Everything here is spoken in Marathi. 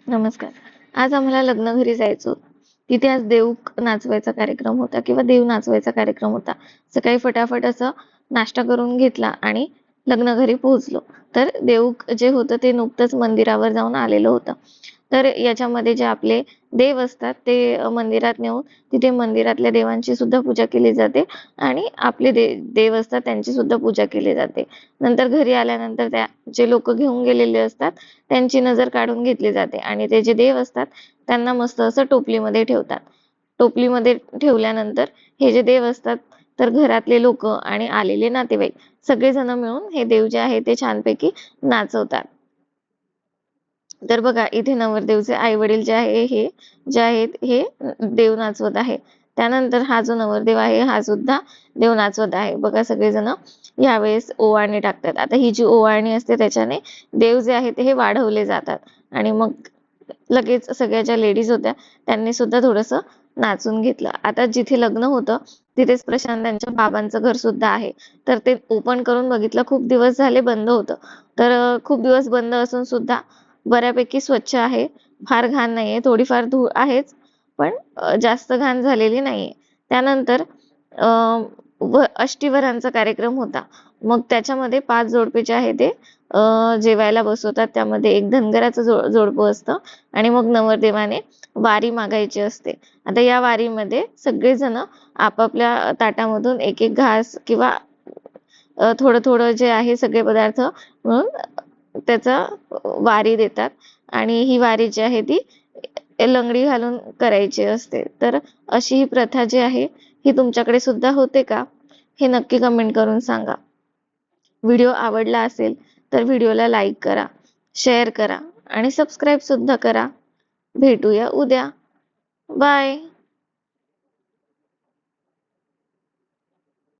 नमस्कार. आज आम्हाला लग्न घरी जायचं होतं. तिथे आज देव नाचवायचा कार्यक्रम होता किंवा देव नाचवायचा कार्यक्रम होता. सकाळी फटाफट असं नाश्ता करून घेतला आणि लग्न घरी पोहोचलो. तर देव जे होतं ते नुकतंच मंदिरावर जाऊन आलेलं होतं. तर याच्यामध्ये जे आपले देव असतात ते मंदिरात नेऊन तिथे मंदिरातल्या देवांची सुद्धा पूजा केली जाते आणि आपले देव असतात त्यांची सुद्धा पूजा केली जाते. नंतर घरी आल्यानंतर त्या जे लोक घेऊन गेलेले असतात त्यांची नजर काढून घेतली जाते आणि ते जे देव असतात त्यांना मस्त असं टोपलीमध्ये ठेवतात. टोपलीमध्ये ठेवल्यानंतर हे जे देव असतात तर घरातले लोक आणि आलेले नातेवाईक सगळेजण मिळून हे देव जे आहे ते छानपैकी नाचवतात. तर बघा इथे नवरदेवचे आई वडील जे आहेत हे देव नाचवत आहे. त्यानंतर हा जो नवरदेव आहे हा सुद्धा देव नाचवत आहे. बघा सगळेजण यावेळेस ओवाळणी टाकतात. आता ही जी ओवाळणी असते त्याच्याने देव जे आहेत हे वाढवले जातात आणि मग लगेच सगळ्या ज्या लेडीज होत्या त्यांनी सुद्धा थोडंसं नाचून घेतलं. आता जिथे लग्न होतं तिथेच प्रशांत त्यांच्या बाबांचं घर सुद्धा आहे. तर ते ओपन करून बघितलं. खूप दिवस झाले बंद होतं. तर खूप दिवस बंद असून सुद्धा बऱ्यापैकी स्वच्छ आहे. फार घाण नाहीये. थोडीफार धूळ आहेच, पण जास्त घाण झालेली नाहीये. त्यानंतर अ, अष्टीवरांचा कार्यक्रम होता. मग त्याच्यामध्ये 5 जोडपे जे आहे ते जेवायला बसवतात. त्यामध्ये एक धनगराचं जोडपं असतं आणि मग नवरदेवाने वारी मागायची असते. आता या वारीमध्ये सगळेजण आपापल्या ताटामधून एक-एक घास किंवा थोडं-थोडं जे आहे सगळे पदार्थ मिळून त्याचा वारी देतात आणि ही वारी जी आहे ती लंगडी घालून करायची असते. तर अशी ही प्रथा जी आहे ही तुमच्याकडे सुद्धा होते का? हे नक्की कमेंट करून सांगा. व्हिडिओ आवडला असेल तर व्हिडिओला लाईक करा, शेअर करा आणि सबस्क्राईब सुद्धा करा. भेटूया उद्या. बाय.